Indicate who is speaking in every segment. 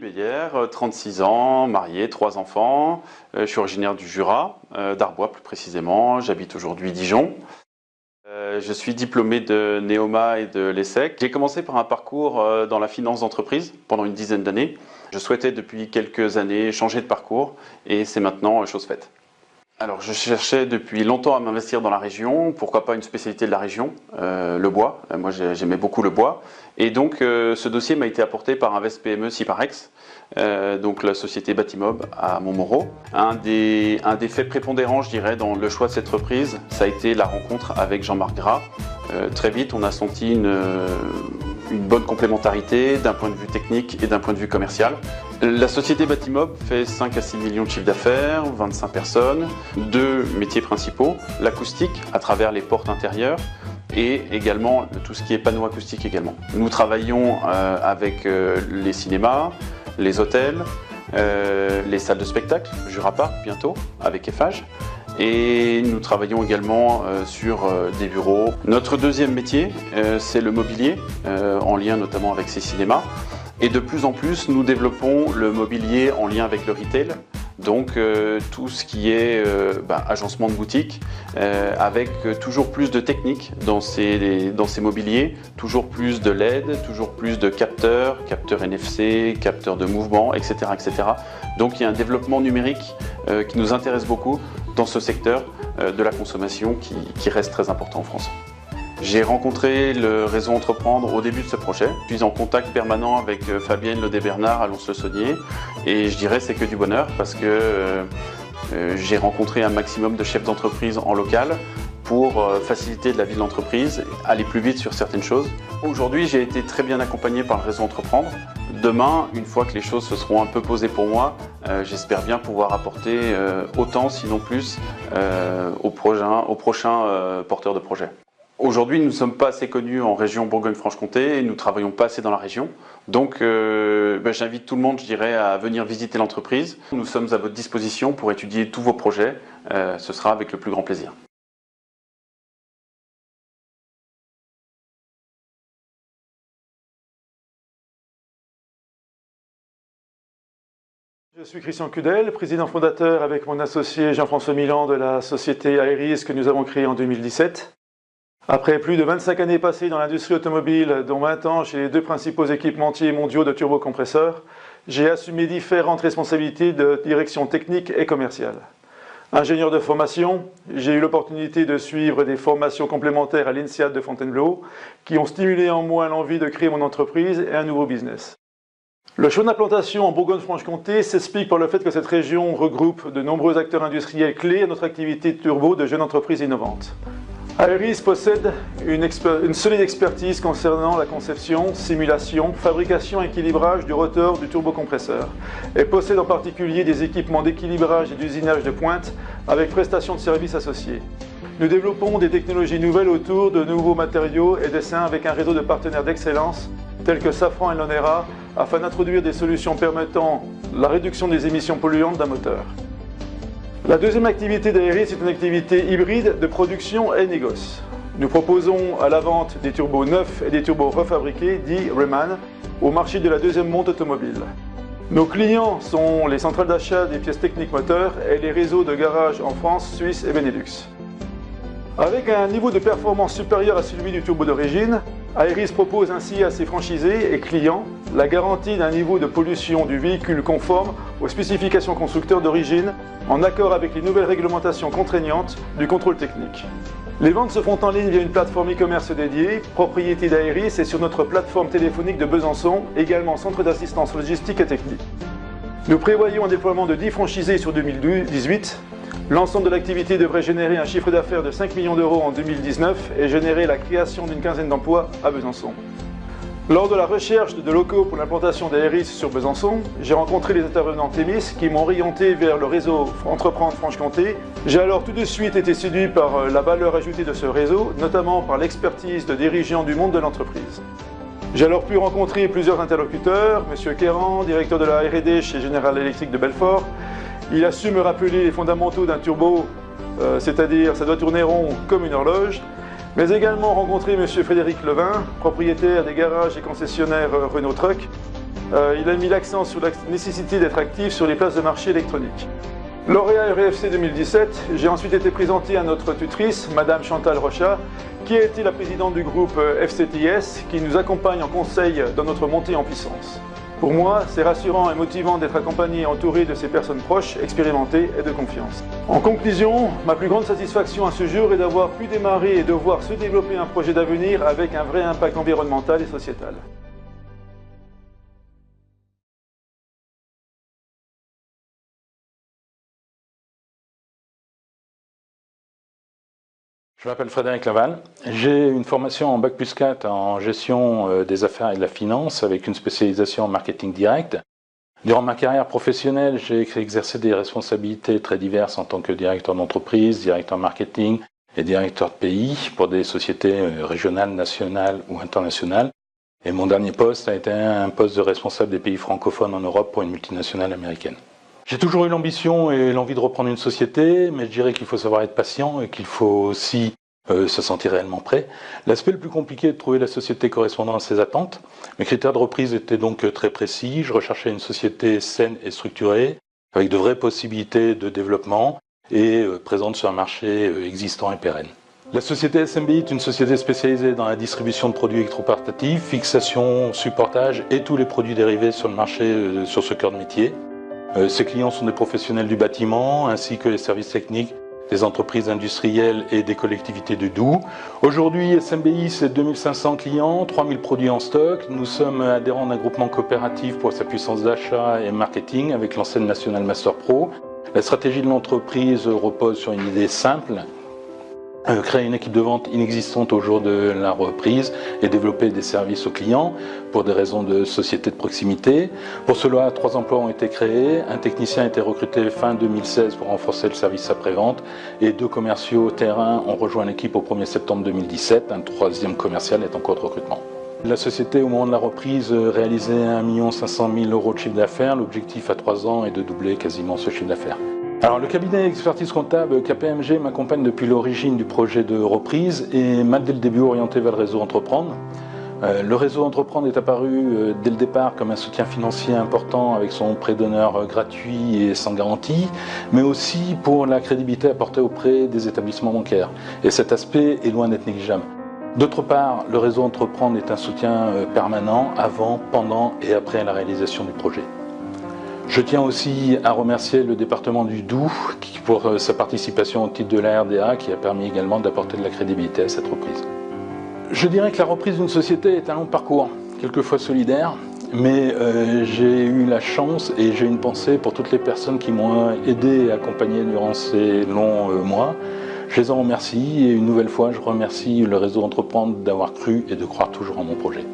Speaker 1: Beyer, 36 ans, marié, 3 enfants. Je suis originaire du Jura, d'Arbois plus précisément. J'habite aujourd'hui Dijon. Je suis diplômé de Neoma et de l'ESSEC. J'ai commencé par un parcours dans la finance d'entreprise pendant une dizaine d'années. Je souhaitais depuis quelques années changer de parcours et c'est maintenant chose faite. Alors je cherchais depuis longtemps à m'investir dans la région, pourquoi pas une spécialité de la région, le bois. Moi j'aimais beaucoup le bois. Et donc ce dossier m'a été apporté par Invest PME Ciparex, donc la société Batimob à Montmoreau. Un des faits prépondérants, je dirais, dans le choix de cette reprise, ça a été la rencontre avec Jean-Marc Gras. Très vite on a senti une bonne complémentarité d'un point de vue technique et d'un point de vue commercial. La société Batimob fait 5 à 6 millions de chiffres d'affaires, 25 personnes, 2 métiers principaux, l'acoustique à travers les portes intérieures et également tout ce qui est panneaux acoustiques également. Nous travaillons avec les cinémas, les hôtels, les salles de spectacle, Jurapa bientôt avec Eiffage. Et nous travaillons également sur des bureaux. Notre deuxième métier, c'est le mobilier, en lien notamment avec ces cinémas. Et de plus en plus, nous développons le mobilier en lien avec le retail. Donc tout ce qui est agencement de boutique, avec toujours plus de techniques dans ces mobiliers, toujours plus de LED, toujours plus de capteurs NFC, capteurs de mouvement, etc., etc. Donc il y a un développement numérique qui nous intéresse beaucoup dans ce secteur de la consommation qui reste très important en France. J'ai rencontré le réseau Entreprendre au début de ce projet. Je suis en contact permanent avec Fabienne Lodé-Bernard à Lons-le-Saunier et je dirais c'est que du bonheur parce que j'ai rencontré un maximum de chefs d'entreprise en local pour faciliter de la vie de l'entreprise, aller plus vite sur certaines choses. Aujourd'hui, j'ai été très bien accompagné par le réseau Entreprendre. Demain, une fois que les choses se seront un peu posées pour moi, j'espère bien pouvoir apporter autant, sinon plus, aux prochains porteurs de projets. Aujourd'hui, nous ne sommes pas assez connus en région Bourgogne-Franche-Comté et nous ne travaillons pas assez dans la région. Donc, j'invite tout le monde, je dirais, à venir visiter l'entreprise. Nous sommes à votre disposition pour étudier tous vos projets. Ce sera avec le plus grand plaisir.
Speaker 2: Je suis Christian Cudel, président fondateur avec mon associé Jean-François Milan de la société Aeris que nous avons créée en 2017. Après plus de 25 années passées dans l'industrie automobile, dont 20 ans chez les 2 principaux équipementiers mondiaux de turbocompresseurs, j'ai assumé différentes responsabilités de direction technique et commerciale. Ingénieur de formation, j'ai eu l'opportunité de suivre des formations complémentaires à l'INSEAD de Fontainebleau qui ont stimulé en moi l'envie de créer mon entreprise et un nouveau business. Le choix d'implantation en Bourgogne-Franche-Comté s'explique par le fait que cette région regroupe de nombreux acteurs industriels clés à notre activité de turbo de jeunes entreprises innovantes. Aeris possède une solide expertise concernant la conception, simulation, fabrication et équilibrage du rotor du turbocompresseur et possède en particulier des équipements d'équilibrage et d'usinage de pointe avec prestations de services associées. Nous développons des technologies nouvelles autour de nouveaux matériaux et dessins avec un réseau de partenaires d'excellence tels que Safran et Lonera afin d'introduire des solutions permettant la réduction des émissions polluantes d'un moteur. La deuxième activité d'Aeris est une activité hybride de production et négoce. Nous proposons à la vente des turbos neufs et des turbos refabriqués, dits Reman, au marché de la deuxième monte automobile. Nos clients sont les centrales d'achat des pièces techniques moteurs et les réseaux de garages en France, Suisse et Benelux. Avec un niveau de performance supérieur à celui du turbo d'origine, Aeris propose ainsi à ses franchisés et clients la garantie d'un niveau de pollution du véhicule conforme aux spécifications constructeurs d'origine en accord avec les nouvelles réglementations contraignantes du contrôle technique. Les ventes se font en ligne via une plateforme e-commerce dédiée, propriété d'Aeris et sur notre plateforme téléphonique de Besançon, également centre d'assistance logistique et technique. Nous prévoyons un déploiement de 10 franchisés sur 2018. L'ensemble de l'activité devrait générer un chiffre d'affaires de 5 millions d'euros en 2019 et générer la création d'une quinzaine d'emplois à Besançon. Lors de la recherche de locaux pour l'implantation d'Aeris sur Besançon, j'ai rencontré les intervenants Thémis qui m'ont orienté vers le réseau Entreprendre Franche-Comté. J'ai alors tout de suite été séduit par la valeur ajoutée de ce réseau, notamment par l'expertise de dirigeants du monde de l'entreprise. J'ai alors pu rencontrer plusieurs interlocuteurs, M. Kéran, directeur de la R&D chez General Electric de Belfort. Il a su me rappeler les fondamentaux d'un turbo, c'est-à-dire ça doit tourner rond comme une horloge, mais également rencontré M. Frédéric Levin, propriétaire des garages et concessionnaires Renault Truck, il a mis l'accent sur la nécessité d'être actif sur les places de marché électroniques. Lauréat REFC 2017, j'ai ensuite été présenté à notre tutrice, Madame Chantal Rochat, qui a été la présidente du groupe FCTIS, qui nous accompagne en conseil dans notre montée en puissance. Pour moi, c'est rassurant et motivant d'être accompagné et entouré de ces personnes proches, expérimentées et de confiance. En conclusion, ma plus grande satisfaction à ce jour est d'avoir pu démarrer et de voir se développer un projet d'avenir avec un vrai impact environnemental et sociétal.
Speaker 3: Je m'appelle Frédéric Laval. J'ai une formation en Bac+4 en gestion des affaires et de la finance avec une spécialisation en marketing direct. Durant ma carrière professionnelle, j'ai exercé des responsabilités très diverses en tant que directeur d'entreprise, directeur marketing et directeur de pays pour des sociétés régionales, nationales ou internationales. Et mon dernier poste a été un poste de responsable des pays francophones en Europe pour une multinationale américaine. J'ai toujours eu l'ambition et l'envie de reprendre une société, mais je dirais qu'il faut savoir être patient et qu'il faut aussi se sentir réellement prêt. L'aspect le plus compliqué est de trouver la société correspondant à ses attentes. Mes critères de reprise étaient donc très précis. Je recherchais une société saine et structurée, avec de vraies possibilités de développement et présente sur un marché existant et pérenne. La société SMBI est une société spécialisée dans la distribution de produits électroportatifs, fixation, supportage et tous les produits dérivés sur le marché sur ce cœur de métier. Ses clients sont des professionnels du bâtiment ainsi que les services techniques des entreprises industrielles et des collectivités du Doubs. Aujourd'hui, SMBI, c'est 2500 clients, 3000 produits en stock. Nous sommes adhérents d'un groupement coopératif pour sa puissance d'achat et marketing avec l'enseigne nationale Master Pro. La stratégie de l'entreprise repose sur une idée simple. Créer une équipe de vente inexistante au jour de la reprise et développer des services aux clients pour des raisons de société de proximité. Pour cela, 3 emplois ont été créés, un technicien a été recruté fin 2016 pour renforcer le service après-vente et 2 commerciaux terrain ont rejoint l'équipe au 1er septembre 2017, un 3e commercial est en cours de recrutement. La société, au moment de la reprise, réalisait 1 500 000 € de chiffre d'affaires. L'objectif à 3 ans est de doubler quasiment ce chiffre d'affaires. Alors, le cabinet d'expertise comptable KPMG m'accompagne depuis l'origine du projet de reprise et m'a dès le début orienté vers le réseau Entreprendre. Le réseau Entreprendre est apparu dès le départ comme un soutien financier important avec son prêt d'honneur gratuit et sans garantie, mais aussi pour la crédibilité apportée auprès des établissements bancaires. Et cet aspect est loin d'être négligeable. D'autre part, le réseau Entreprendre est un soutien permanent avant, pendant et après la réalisation du projet. Je tiens aussi à remercier le département du Doubs pour sa participation au titre de la RDA qui a permis également d'apporter de la crédibilité à cette reprise. Je dirais que la reprise d'une société est un long parcours, quelquefois solidaire, mais j'ai eu la chance et j'ai une pensée pour toutes les personnes qui m'ont aidé et accompagné durant ces longs mois. Je les en remercie et une nouvelle fois, je remercie le réseau Entreprendre d'avoir cru et de croire toujours en mon projet.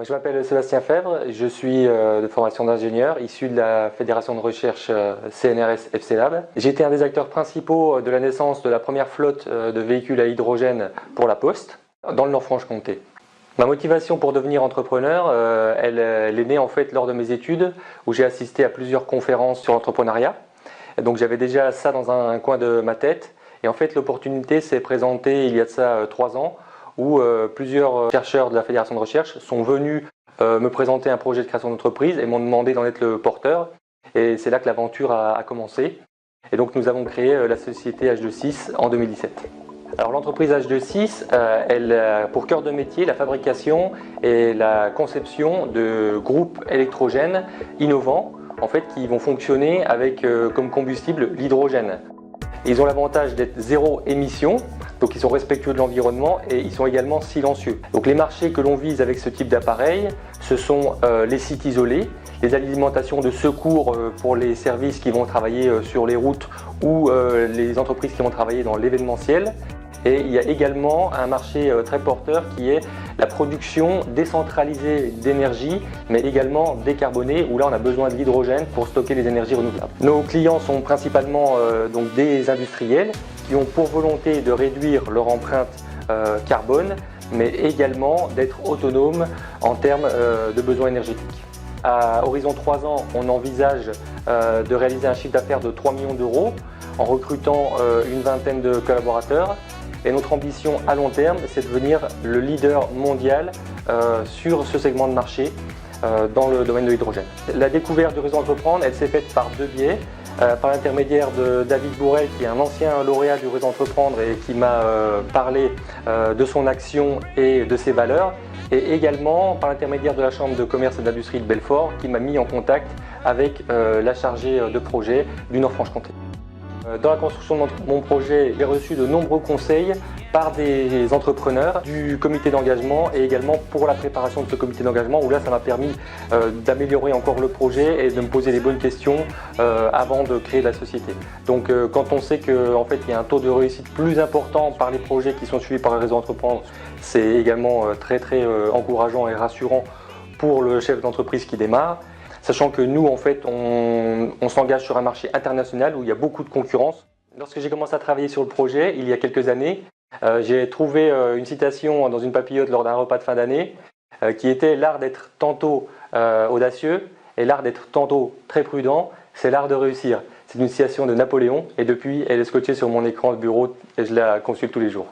Speaker 4: Je m'appelle Sébastien Fèvre, je suis de formation d'ingénieur, issu de la fédération de recherche CNRS FC Lab. J'ai été un des acteurs principaux de la naissance de la première flotte de véhicules à hydrogène pour la Poste, dans le Nord-Franche-Comté. Ma motivation pour devenir entrepreneur, elle est née en fait lors de mes études, où j'ai assisté à plusieurs conférences sur l'entrepreneuriat. Donc j'avais déjà ça dans un coin de ma tête, et en fait l'opportunité s'est présentée il y a de ça 3 ans, où plusieurs chercheurs de la Fédération de recherche sont venus me présenter un projet de création d'entreprise et m'ont demandé d'en être le porteur. Et c'est là que l'aventure a commencé. Et donc nous avons créé la société H26 en 2017. Alors l'entreprise H26, elle a pour cœur de métier la fabrication et la conception de groupes électrogènes innovants, en fait, qui vont fonctionner avec comme combustible l'hydrogène. Ils ont l'avantage d'être zéro émission, donc ils sont respectueux de l'environnement et ils sont également silencieux. Donc les marchés que l'on vise avec ce type d'appareil, ce sont les sites isolés, les alimentations de secours pour les services qui vont travailler sur les routes ou les entreprises qui vont travailler dans l'événementiel. Et il y a également un marché très porteur qui est la production décentralisée d'énergie, mais également décarbonée, où là on a besoin de l'hydrogène pour stocker les énergies renouvelables. Nos clients sont principalement donc des industriels qui ont pour volonté de réduire leur empreinte carbone, mais également d'être autonomes en termes de besoins énergétiques. À horizon 3 ans, on envisage de réaliser un chiffre d'affaires de 3 millions d'euros en recrutant une vingtaine de collaborateurs. Et notre ambition à long terme, c'est de devenir le leader mondial sur ce segment de marché dans le domaine de l'hydrogène. La découverte du réseau Entreprendre, elle s'est faite par deux biais. Par l'intermédiaire de David Bourrel, qui est un ancien lauréat du réseau Entreprendre et qui m'a parlé de son action et de ses valeurs. Et également par l'intermédiaire de la Chambre de commerce et d'industrie de Belfort, qui m'a mis en contact avec la chargée de projet du Nord-Franche-Comté. Dans la construction de mon projet, j'ai reçu de nombreux conseils par des entrepreneurs du comité d'engagement et également pour la préparation de ce comité d'engagement où là ça m'a permis d'améliorer encore le projet et de me poser les bonnes questions avant de créer la société. Donc quand on sait qu'en fait il y a un taux de réussite plus important par les projets qui sont suivis par le réseau Entreprendre, c'est également très encourageant et rassurant pour le chef d'entreprise qui démarre. Sachant que nous, en fait, on s'engage sur un marché international où il y a beaucoup de concurrence. Lorsque j'ai commencé à travailler sur le projet, il y a quelques années, j'ai trouvé une citation dans une papillote lors d'un repas de fin d'année qui était « L'art d'être tantôt audacieux et l'art d'être tantôt très prudent, c'est l'art de réussir ». C'est une citation de Napoléon et depuis, elle est scotchée sur mon écran de bureau et je la consulte tous les jours.